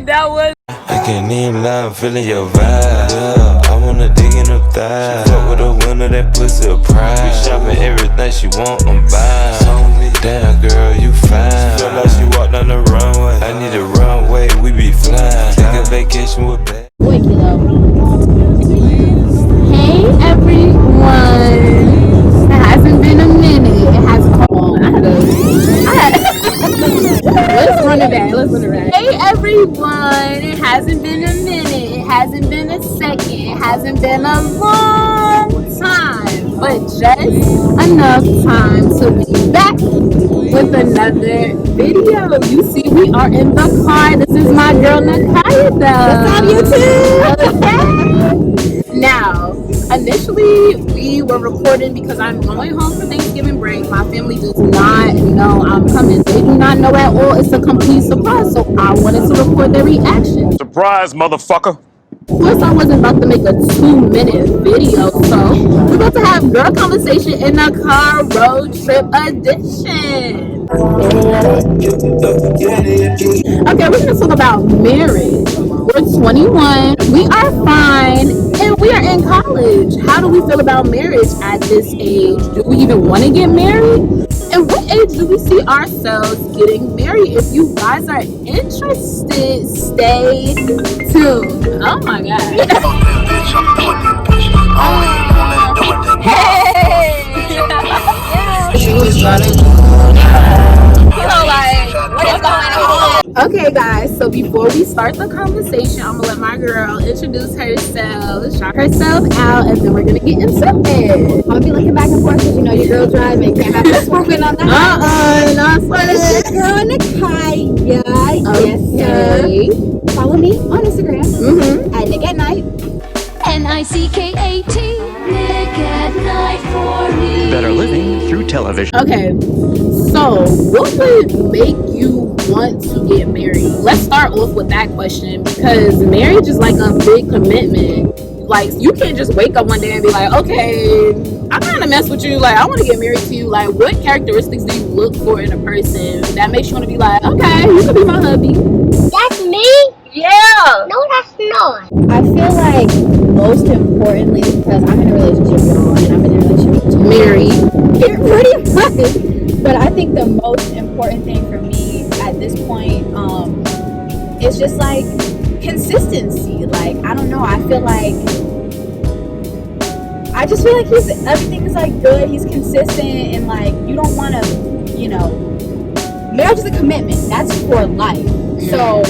That was. I can't even lie, I'm feeling your vibe. Yeah, I wanna dig in them thighs. She fuck with a winner, that pussy a prize. We shopping everything she want, I'm buying. Damn girl, you fine. Feel like she walked on the runway. I need a runway, we be flying. Take a vacation with back. Wait, Kilo. Hey everyone. It hasn't been a minute. It has come on. Let's run it back. Hey everyone. It hasn't been a minute. It hasn't been a second. It hasn't been a long time. But just enough time to be back with another video. You see, we are in the car. This is my girl Nakaya. What's up, YouTube? Now, initially we were recording because I'm going home for Thanksgiving break. My family does not know I'm coming. They do not know at all. It's a complete surprise. So I wanted to record their reaction. Surprise, motherfucker. Of course, I wasn't about to make a 2-minute video, so we're about to have girl conversation in the car road trip edition. Okay, we're gonna talk about marriage. We're 21, we are fine, and we are in college. How do we feel about marriage at this age? Do we even want to get married? And what age do we see ourselves getting married? If you guys are interested, stay tuned. Oh my God. Hey! What is going on? Okay guys, so before we start the conversation, I'm gonna let my girl introduce herself, shout herself out, and then we're gonna get into it. I'll be looking back and forth because you know your girl driving. Can't have her swerving on the highway. No It's your girl Nakaya. Yes, sir. Follow me on Instagram at Nick at Night. NICKAT. Nick at Night for me. Better living through television. Okay, so what would make you want to get married? Let's start off with that question, because marriage is like a big commitment. Like, you can't just wake up one day and be like, okay, I'm trying to mess with you. Like, I want to get married to you. Like, what characteristics do you look for in a person that makes you want to be like, okay, you can be my hubby? That's me? Yeah. No, that's not. I feel like most importantly, because I'm in a relationship, y'all, and I'm in a relationship with Married. pretty much. But I think the most important thing for me at this point is just like consistency. Like, I don't know, I just feel like everything is like good, he's consistent, and like you don't want to, you know, marriage is a commitment, that's for life. So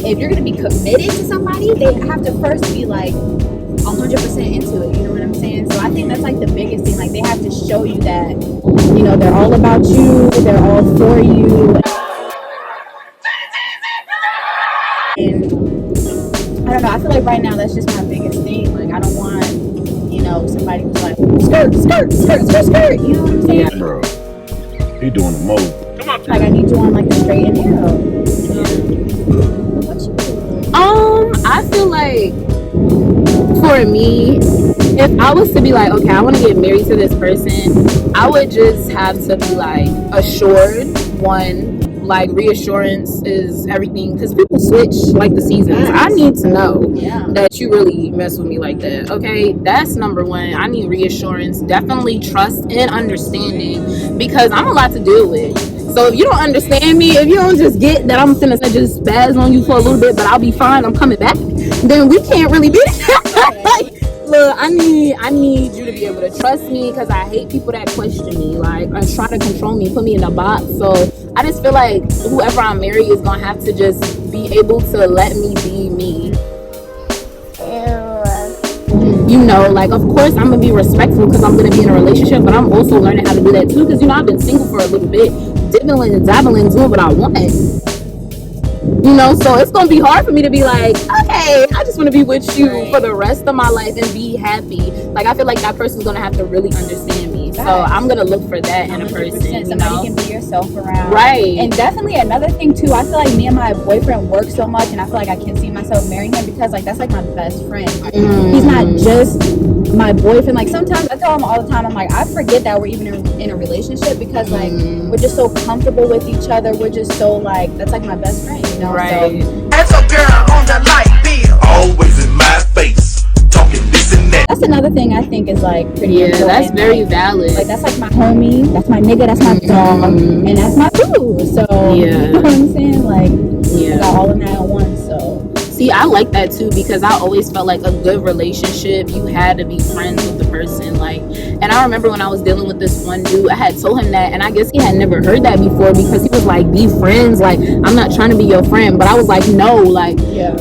if you're going to be committed to somebody, they have to first be like 100% into it, you know what I'm saying? So I think that's like the biggest thing. Like, they have to show you that, you know, they're all about you, they're all for you. And I don't know, I feel like right now that's just my biggest thing. Like, I don't want, you know, somebody who's like skirt, you know what I'm saying? Bro, he doing the most. Come on. Like, I need you on like the straight and narrow. What you do? I feel like for me, if I was to be like, okay, I want to get married to this person, I would just have to be like assured. One, like, reassurance is everything, because people switch like the seasons. I need to know that you really mess with me like that. Okay, that's number one. I need reassurance, definitely trust and understanding, because I'm a lot to deal with. So if you don't understand me, if you don't just get that I'm gonna just spaz on you for a little bit, but I'll be fine, I'm coming back, then we can't really be like, look, I need you to be able to trust me, because I hate people that question me, like, and try to control me, put me in a box. So I just feel like whoever I marry is gonna have to just be able to let me be me. You know, like, of course I'm gonna be respectful because I'm gonna be in a relationship, but I'm also learning how to do that too, because, you know, I've been single for a little bit, dibbling and dabbling, doing what I want. You know, so it's gonna be hard for me to be like, okay, I just want to be with you for the rest of my life and be happy. Like, I feel like that person's gonna have to really understand me. So I'm gonna look for that in a person. Somebody can be yourself around. Right. And definitely another thing too, I feel like me and my boyfriend work so much, and I feel like I can see myself marrying him because, like, that's like my best friend. He's not just my boyfriend. Like, sometimes I tell him all the time, I'm like, I forget that we're even in a relationship, because like we're just so comfortable with each other. We're just so like, that's like my best friend, you know? Right. So, that's a girl. a light bill. Always in my face, talking this and that. That's another thing I think is like pretty important. That's very valid. Like that's like my homie, that's my nigga, that's my dog, and that's my boo. So you know what I'm saying? Like I got all of that at once. So see, I like that too, because I always felt like a good relationship, you had to be friends with the person. Like, and I remember when I was dealing with this one dude, I had told him that, and I guess he had never heard that before, because he was like, be friends, like I'm not trying to be your friend. But I was like, no, like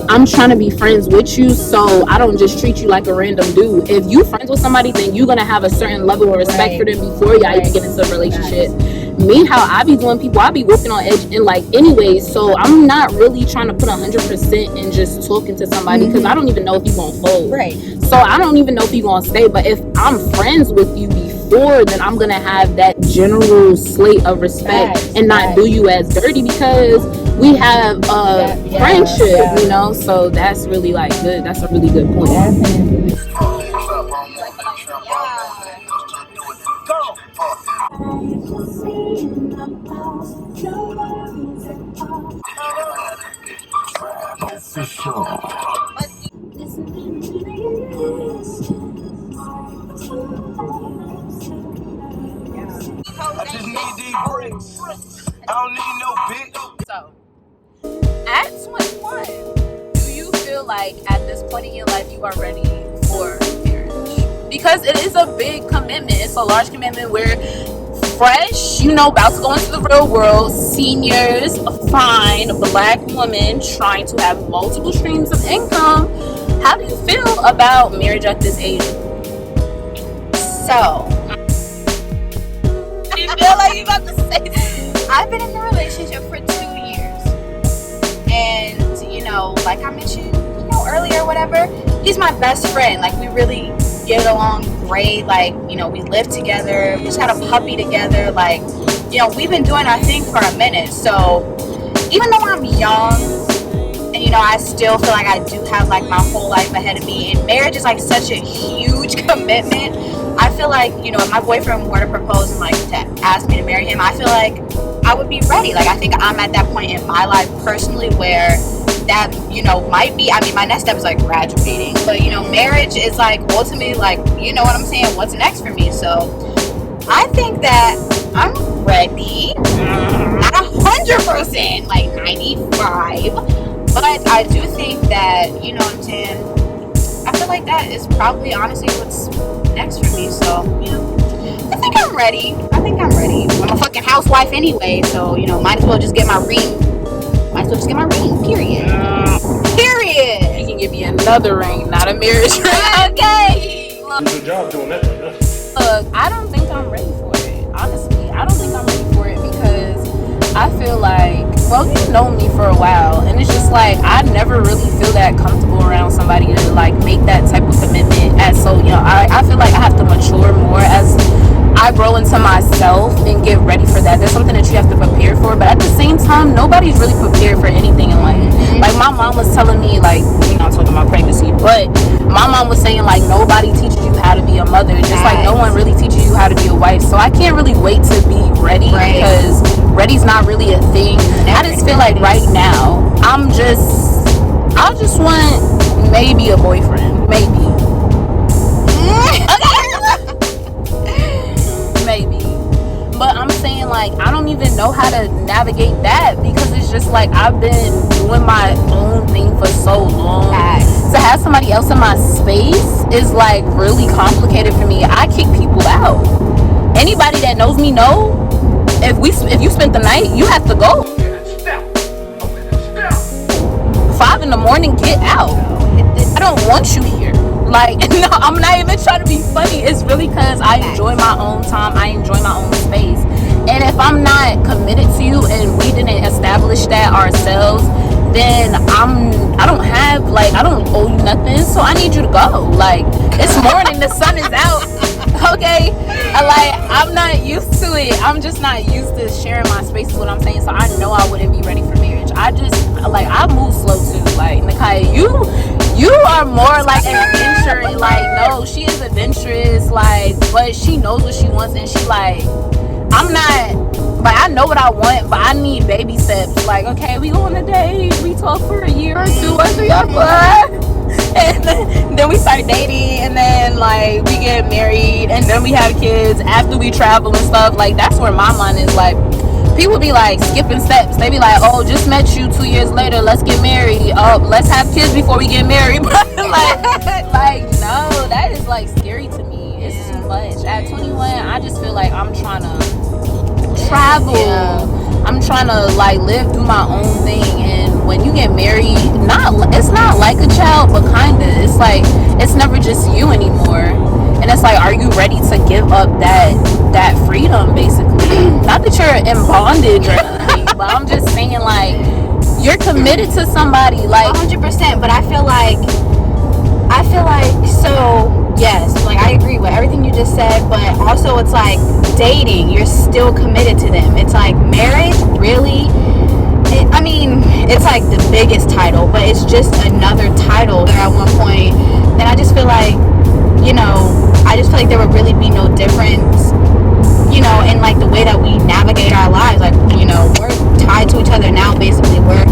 I'm trying to be friends with you, so I don't just treat you like a random dude. If you friends with somebody, then you're gonna have a certain level of respect for them before y'all even get into a relationship. Me, how I be doing people, I be working on edge and like anyways, so I'm not really trying to put 100% in just talking to somebody, because I don't even know if you gonna fold. So I don't even know if you gonna stay. But if I'm friends with you before, then I'm gonna have that general slate of respect and not do you as dirty, because we have a friendship, you know. So that's really like good. That's a really good point. I just need these bricks. I don't need no bitch. So, at 21, do you feel like at this point in your life you are ready for marriage? Because it is a big commitment. It's a large commitment. We're fresh, you know, about to go into the real world. Seniors, a fine black woman trying to have multiple streams of income. How do you feel about marriage at this age? So, I feel like you about to say this. I've been in a relationship for 2 years, and you know, like I mentioned, you know, earlier, whatever. He's my best friend. Like we really get along great. Like you know, we live together. We just had a puppy together. Like you know, we've been doing our thing for a minute. So even though I'm young, and you know, I still feel like I do have like my whole life ahead of me, and marriage is like such a huge commitment. I feel like, you know, if my boyfriend were to propose and like to ask me to marry him, I feel like I would be ready. Like I think I'm at that point in my life personally where that, you know, might be, I mean, my next step is like graduating, but you know, marriage is like ultimately like, you know what I'm saying, what's next for me. So I think that I'm ready, not 100%, like 95, but I do think that, you know what I'm saying, I feel like that is probably honestly what's next for me. So, you know, I think I'm ready. I'm a fucking housewife anyway, so, you know, might as well just get my ring. Period. You can give me another ring, not a marriage ring. Okay. Good job doing that. Look, I don't think I'm ready for it. Honestly, I don't think I'm ready for it, because I feel like, well, you've known me for a while, and it's just like I never really feel that comfortable around somebody to like make that type of commitment. As so, you know, I feel like I have to mature more as I grow into myself and get ready for that. There's something that you have to prepare for, but at the same time, nobody's really prepared for anything in life. Like my mom was telling me, like, you know, I'm talking about pregnancy, but my mom was saying like nobody teaches you how to be a mother, just like no one really teaches you how to be a wife. So I can't really wait to be ready, because ready's not really a thing. I just feel like right now I just want maybe a boyfriend, maybe. Maybe. But I'm saying like I don't even know how to navigate that, because it's just like I've been doing my own thing for so long. To have somebody else in my space is like really complicated for me. I kick people out. Anybody that knows me know, if you spent the night, you have to go. 5 in the morning, get out. I don't want you here. Like, no, I'm not even trying to be funny. It's really because I enjoy my own time. I enjoy my own space. And if I'm not committed to you and we didn't establish that ourselves, then I don't owe you nothing. So I need you to go. Like, it's morning, the sun is out. Okay? Like, I'm not used to it. I'm just not used to sharing my space, is what I'm saying. So I know I wouldn't be ready for marriage. I move slow too. Like, Nakia, you are more like an adventure. Like, no, she is adventurous, like, but she knows what she wants, and she like, I'm not, like, I know what I want, but I need baby steps. Like, okay, we go on a date, we talk for a year or 2 or 3 or 4, and then we start dating, and then like we get married, and then we have kids after we travel and stuff. Like, that's where my mind is. Like, people be like skipping steps. They be like, oh, just met you 2 years later, let's get married. Oh, let's have kids before we get married. like no, that is like scary to me. It's too much. At 21, I just feel like I'm trying to travel. I'm trying to like live through my own thing. And when you get married, it's not like a child, but kinda. It's like it's never just you anymore. And it's like, are you ready to give up that freedom, basically? Not that you're in bondage or anything, but I'm just saying, like, you're committed to somebody, like 100%. But I feel like so yes, like I agree with everything you just said, but also it's like dating, you're still committed to them. It's like marriage, really. I mean, it's like the biggest title, but it's just another title there at one point. And I just feel like, you know, there would really be no difference, you know, in like the way that we navigate our lives. Like, you know, we're tied to each other now, basically. We're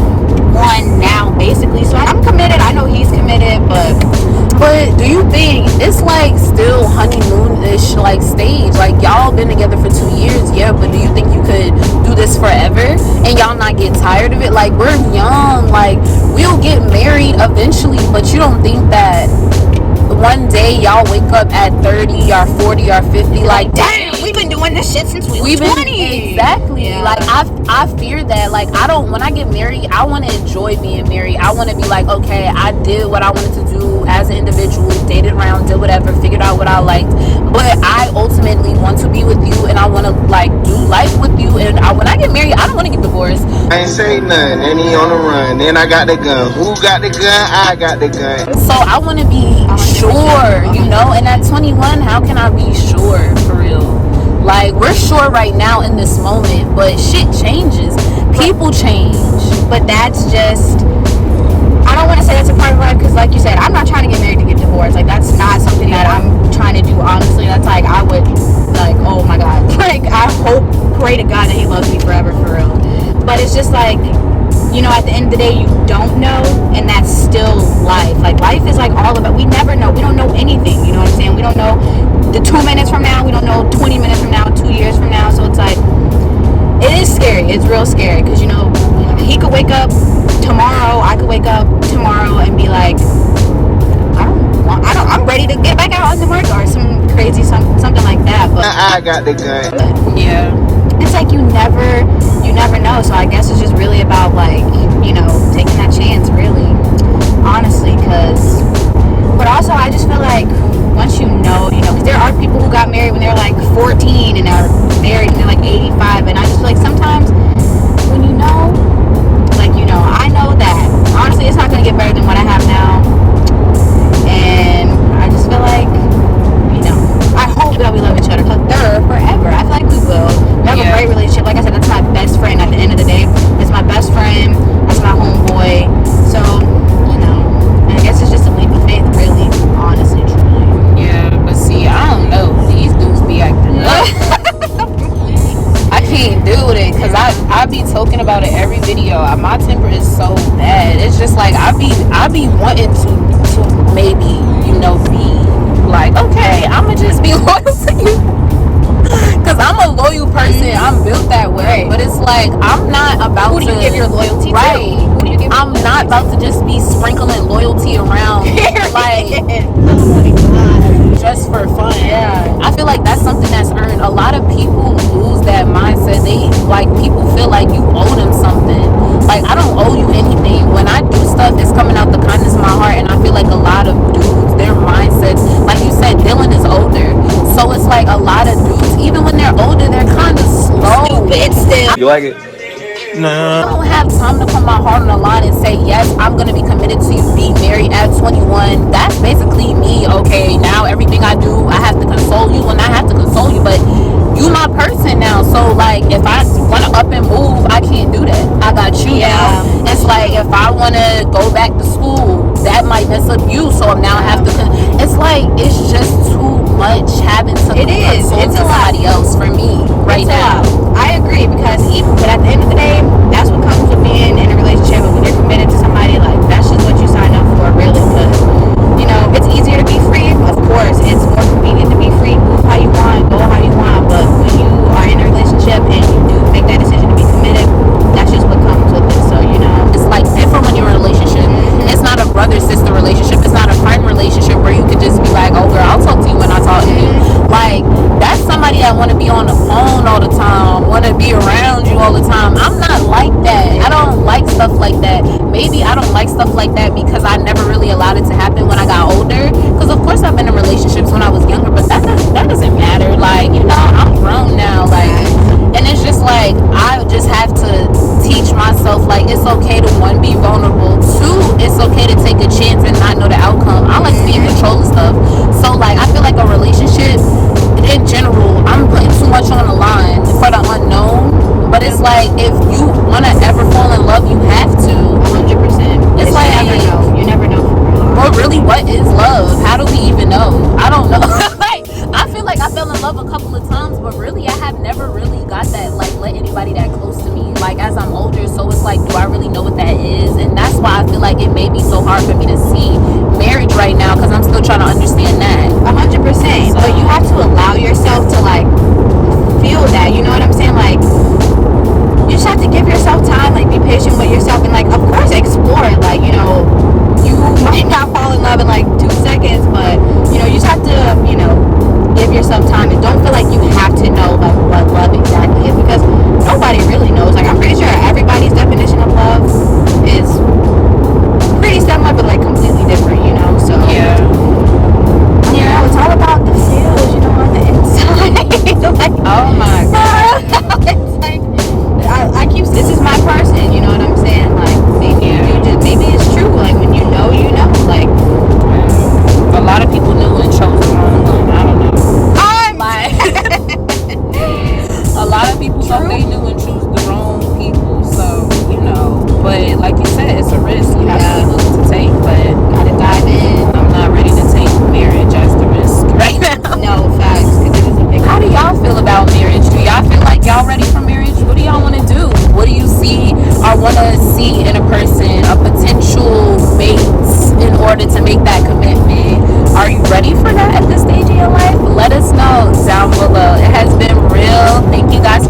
one now, basically. So I'm committed. I know he's committed, but do you think it's like still honeymoon-ish like stage? Like, y'all been together for 2 years, yeah, but do you think you could do this forever and y'all not get tired of it? Like, we're young, like we'll get married eventually, but you don't think that one day y'all wake up at 30 or 40 or 50 like, damn, we've been doing this shit since we were 20. Exactly. Yeah. Like, I fear that. Like, when I get married, I want to enjoy being married. I want to be like, okay, I did what I wanted to do as an individual, dated around, did whatever, figured out what I liked, but I ultimately want to be with you, and I want to like do life with you. And when I get married, I don't want to get divorced. I ain't say nothing, and he on the run. Then I got the gun. Who got the gun? I got the gun. So I want to be sure, you know. And at 21, how can I be sure for real? Like, we're sure right now in this moment, but shit changes. People change. But that's just, I don't want to say that's a part of life, because like you said, I'm not trying to get married to get divorced. Like, that's not something that I'm trying to do, honestly. That's like, I would, like, oh my God. Like, I pray to God that he loves me forever, for real. But it's just like, you know, at the end of the day, you don't know, and that's still life. Like, life is like all about, we never know. We don't know anything, you know what I'm saying? We don't know the 2 minutes from now. We don't know 20 minutes from now, 2 years from now. So it's like, it is scary. It's real scary, because, you know, he could wake up tomorrow, I could wake up tomorrow and be like, I'm ready to get back out on the market, or some crazy something like that. But I got the gun. Yeah. It's like you never know. So I guess it's just really about, like, you know, taking that chance, really, honestly. But also I just feel like once you know, because there are people who got married when they're like 14 and are married when they're like 85, and I just feel like sometimes when you know, like, you know, I know that honestly it's not gonna get better than what I have now, and I just feel like, you know, I hope that we love each other forever. I feel like we will. We have a great relationship. Like I said, that's my best friend at the end of the day. That's my best friend. That's my homeboy. So, you know, I guess it's just a leap of faith, really, honestly, truly. Yeah, but see, I don't know. These dudes be acting up. I can't do it, because I be talking about it every video. My temper is so bad. It's just like I be wanting to maybe, you know, be like, okay, I'ma just be loyal to you, because I'm a loyal person. I'm built that way. But it's like, I'm not about Who do you give your loyalty to? Who do you give I'm not about to just be sprinkling loyalty around like just for fun. Yeah, I feel like that's something that's earned. A lot of people lose that mindset. They, like, people feel like you owe them something. Like, I don't owe you anything. When I do stuff, it's coming out the kindness of my heart. And I feel like a lot of dudes, their mindsets, like you said, Dylan is older, so it's like a lot of dudes, even when they're older, they're kind of slow. Stupid still. You like it? No. I don't have time to put my heart on the line and say, yes, I'm going to be committed to you, be married at 21. That's basically me. Okay, now everything I do, I have to console you, and I have to console you, but you my person now. So, like, if I want to up and move, I can't do that. I got you now. It's like, if I want to go back to school, that might mess up you, so now I have to. It's like, it's just too much having to console to somebody else for me right now. I agree. agree, because but at the end of the day, that's what comes with being in a relationship. And when you're committed to somebody, like, that's just what you sign up for, really. Because, you know, it's easier to be free. Of course, it's more convenient to be free. Move how you want, go how you want. But when you are in a relationship and you do make that decision to be committed, that's just what comes with it. So, you know, it's like different when you're in a relationship. It's not a brother-sister relationship. It's not a friend relationship where you could just be like, oh girl, I'll talk to you when I talk to you. Like, that's somebody that want to be on the phone all the time, want to be around you all the time. I'm not like that. I don't like stuff like that. Maybe I don't like stuff like that because I never really allowed it to happen when I got older. Because of course I've been in relationships when I was younger, but that doesn't matter. Like, you know, I'm grown now. Like, and it's just like, I just have to teach myself, like, it's okay to, one, be vulnerable, two, it's okay to take a chance and not know the outcome. I like to be in control of stuff. So, like, I feel like a relationship in general, I'm putting too much on the line for the unknown. But it's like, if you want to ever fall in love, you have to. 100%. It's like, you never know. But really, what is love? How do we even know? I don't know. Like, I feel like I fell in love a couple of times, but really, I have never really got that, like, let anybody that close to me, like, as I'm older. So it's like, do I really know what that is? And that's why I feel like it may be so hard for me to see marriage right now, because I'm still trying to understand that. 100%. So, but you have to allow yourself to, like, feel that. You know what I'm saying? Like, you just have to give yourself time, like, be patient with yourself, and, like, of course, explore it. Like, you know, you might not fall in love in, like, 2 seconds, but, you know, you just have to, you know, give yourself time, and don't feel like you have to know, like, what love exactly is, because nobody really knows. Like, I'm pretty sure everybody's definition of love is pretty similar, but, like, completely different, you know. So yeah, it's all about the feels, you know, on the inside. Like, oh my god. it's like, this is my person, you know what I'm saying? Like, maybe it's true. Like, when you know, like, a lot of people knew and chose the wrong one. I don't know. Like, a lot of people thought they knew and chose the wrong people. So, you know, but like you said, it's a risk. You have to be willing to take, but gotta dive in. I'm not ready to take marriage as the risk right now. No, facts, because it is a big. How do y'all feel about marriage? Do y'all feel like y'all ready for marriage? What do y'all want to do? What do you see or want to see in a person, a potential mate, in order to make that commitment? Are you ready for that at this stage in your life? Let us know down below. It has been real. Thank you guys